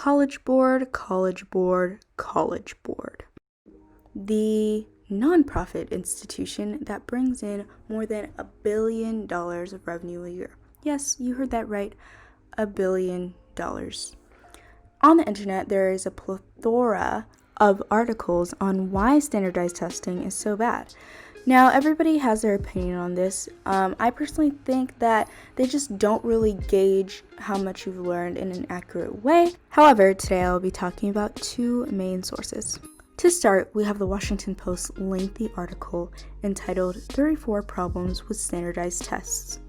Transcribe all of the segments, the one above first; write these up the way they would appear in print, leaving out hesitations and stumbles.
College Board, College Board, College Board. The nonprofit institution that brings in more than $1 billion of revenue a year. Yes, you heard that right, $1 billion. On the internet, there is a plethora of articles on why standardized testing is so bad. Now, everybody has their opinion on this. I personally think that they just don't really gauge how much you've learned in an accurate way. However, today I'll be talking about two main sources. To start, we have the Washington Post's lengthy article entitled 34 Problems with Standardized Tests.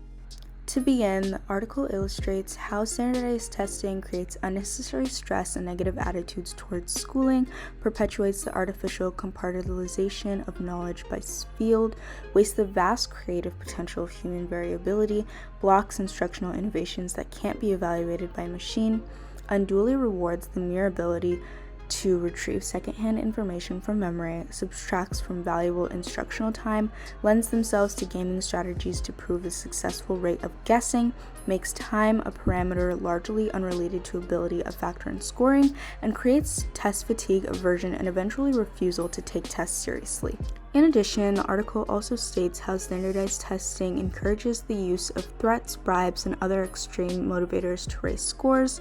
To begin, the article illustrates how standardized testing creates unnecessary stress and negative attitudes towards schooling, perpetuates the artificial compartmentalization of knowledge by field, wastes the vast creative potential of human variability, blocks instructional innovations that can't be evaluated by a machine, unduly rewards the mere ability to retrieve secondhand information from memory, subtracts from valuable instructional time, lends themselves to gaming strategies to prove the successful rate of guessing, makes time a parameter largely unrelated to ability a factor in scoring, and creates test fatigue, aversion, and eventually refusal to take tests seriously. In addition, the article also states how standardized testing encourages the use of threats, bribes, and other extreme motivators to raise scores,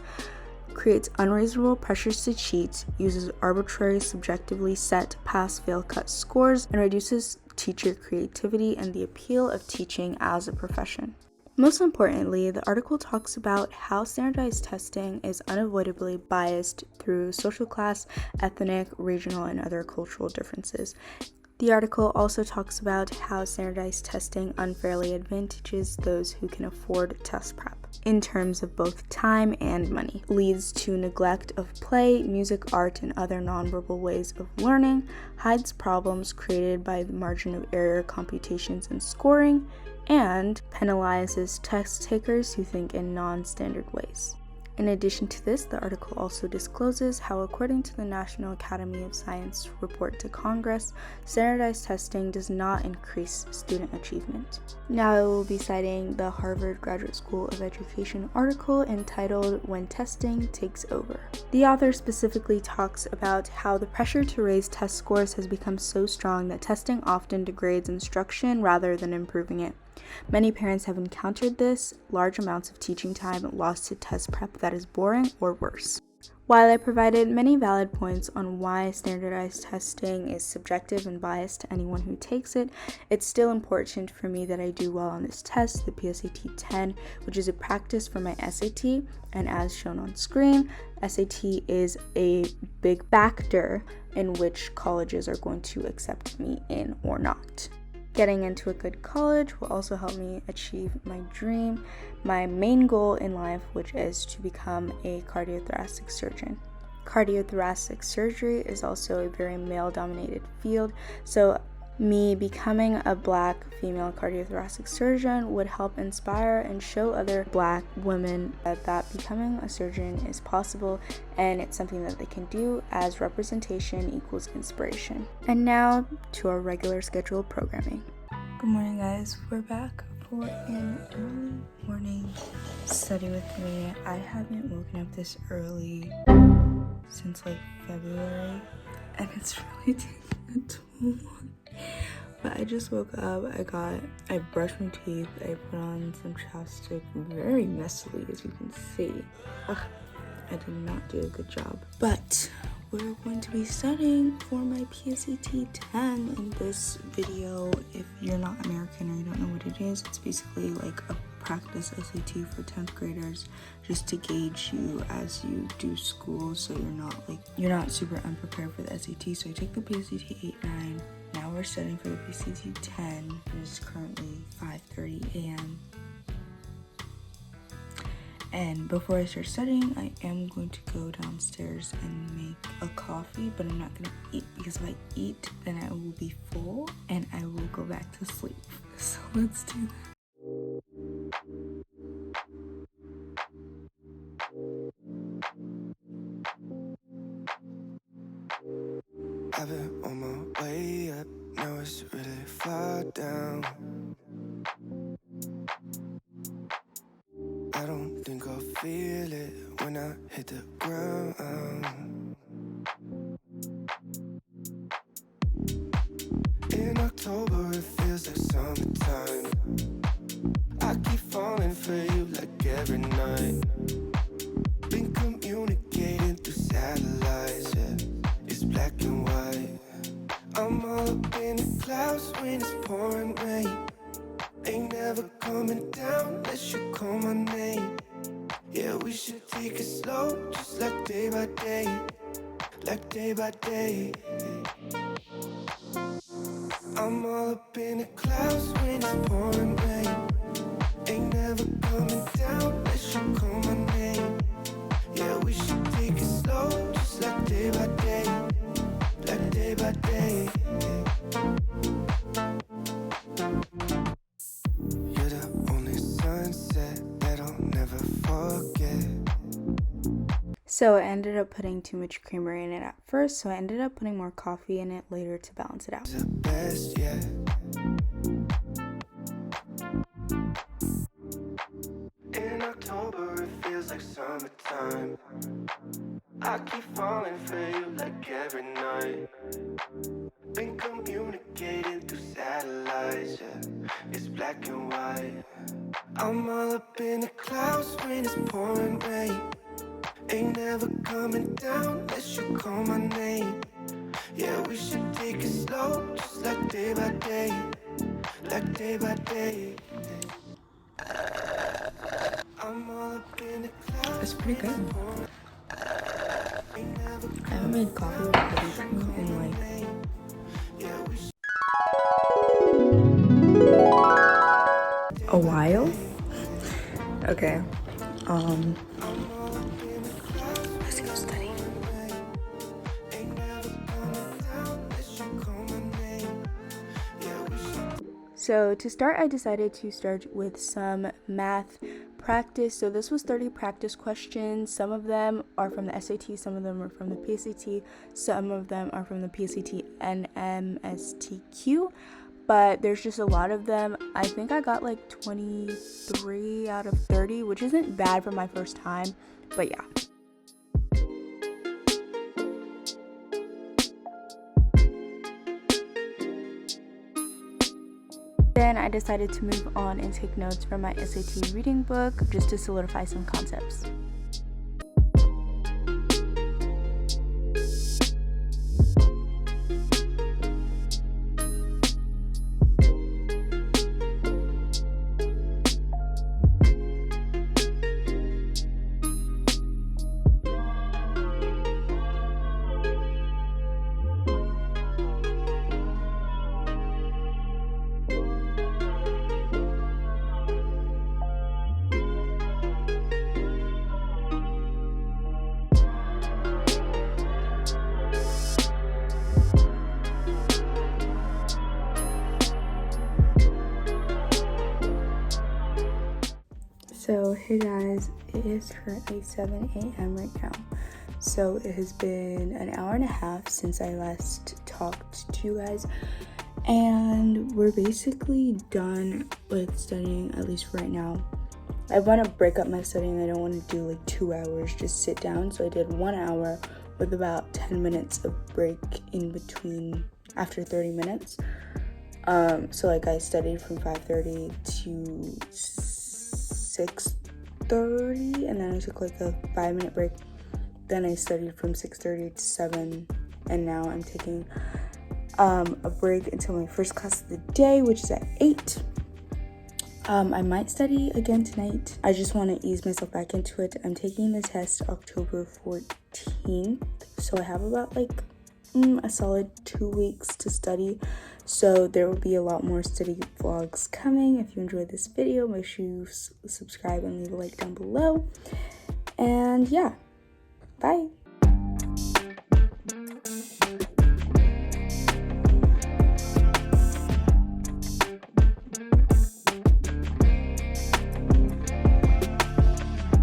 creates unreasonable pressures to cheat, uses arbitrary subjectively set pass-fail cut scores, and reduces teacher creativity and the appeal of teaching as a profession. Most importantly, the article talks about how standardized testing is unavoidably biased through social class, ethnic, regional, and other cultural differences. The article also talks about how standardized testing unfairly advantages those who can afford test prep in terms of both time and money, leads to neglect of play, music, art, and other nonverbal ways of learning, hides problems created by the margin of error computations and scoring, and penalizes test takers who think in non-standard ways. In addition to this, the article also discloses how, according to the National Academy of Science report to Congress, standardized testing does not increase student achievement. Now I will be citing the Harvard Graduate School of Education article entitled When Testing Takes Over. The author specifically talks about how the pressure to raise test scores has become so strong that testing often degrades instruction rather than improving it. Many parents have encountered this, large amounts of teaching time lost to test prep that is boring or worse. While I provided many valid points on why standardized testing is subjective and biased to anyone who takes it, it's still important for me that I do well on this test, the PSAT 10, which is a practice for my SAT, and as shown on screen, SAT is a big factor in which colleges are going to accept me in or not. Getting into a good college will also help me achieve my dream, my main goal in life, which is to become a cardiothoracic surgeon. Cardiothoracic surgery is also a very male-dominated field, so me becoming a Black female cardiothoracic surgeon would help inspire and show other Black women that becoming a surgeon is possible and it's something that they can do, as representation equals inspiration. And now to our regular scheduled programming. Good morning, guys. We're back for an early morning study with me. I haven't woken up this early since February, and it's really taking a toll. But I just woke up, I brushed my teeth, I put on some chapstick very messily, as you can see. I did not do a good job. But we're going to be studying for my PSAT 10 in this video. If you're not American or you don't know what it is, it's basically like a practice SAT for 10th graders, just to gauge you as you do school, so you're not super unprepared for the SAT. So I took the PSAT 8, 9. Now we're studying for the PSAT 10. It is currently 5:30 a.m. And before I start studying, I am going to go downstairs and make a coffee, but I'm not going to eat, because if I eat, then I will be full and I will go back to sleep. So let's do that. I've been on my way up, now it's really far down. I don't think I'll feel it when I hit the ground. In October, it feels like summertime. I keep falling for you like every night. Been communicating through satellites, yeah. It's black and white. I'm all up in the clouds when it's pouring rain. Ain't never coming down unless you call my name. Yeah, we should take it slow, just like day by day. Like day by day. I'm all up in the clouds when it's pouring rain. Ain't never coming down unless you call my name. Yeah, we should take it slow, just like day by day. Like day by day. You're the only sunset that I'll never forget. So I ended up putting too much creamer in it at first, so I ended up putting more coffee in it later to balance it out. The best yet. In October, it feels like summertime. I keep falling for you like every night. Been communicating through satellites, yeah. It's black and white. I'm all up in the clouds when it's pouring rain. Ain't never coming down unless you call my name. Yeah, we should take it slow, just like day by day. Like day by day. I'm all up in the clouds. That's pretty good. I haven't made coffee with heavy cream in like a while. Okay. Let's go study. So to start, I decided to start with some math practice. So this was 30 practice questions. Some of them are from the SAT, some of them are from the PSAT, some of them are from the PSAT and MSTQ, but there's just a lot of them. I think I got like 23 out of 30, which isn't bad for my first time, but yeah. Then I decided to move on and take notes from my SAT reading book just to solidify some concepts. So hey guys, it is currently 7 a.m. right now. So it has been an hour and a half since I last talked to you guys, and we're basically done with studying, at least for right now. I want to break up my studying. I don't want to do like 2 hours, just sit down. So I did 1 hour with about 10 minutes of break in between after 30 minutes. So like I studied from 5:30 to 6:30, and then I took like a 5-minute break. Then I studied from 6:30 to 7, and now I'm taking a break until my first class of the day, which is at 8. I might study again tonight. I just want to ease myself back into it. I'm taking the test October 14th, so I have about like a solid 2 weeks to study. So there will be a lot more study vlogs coming. If you enjoyed this video, make sure you subscribe and leave a like down below. And yeah.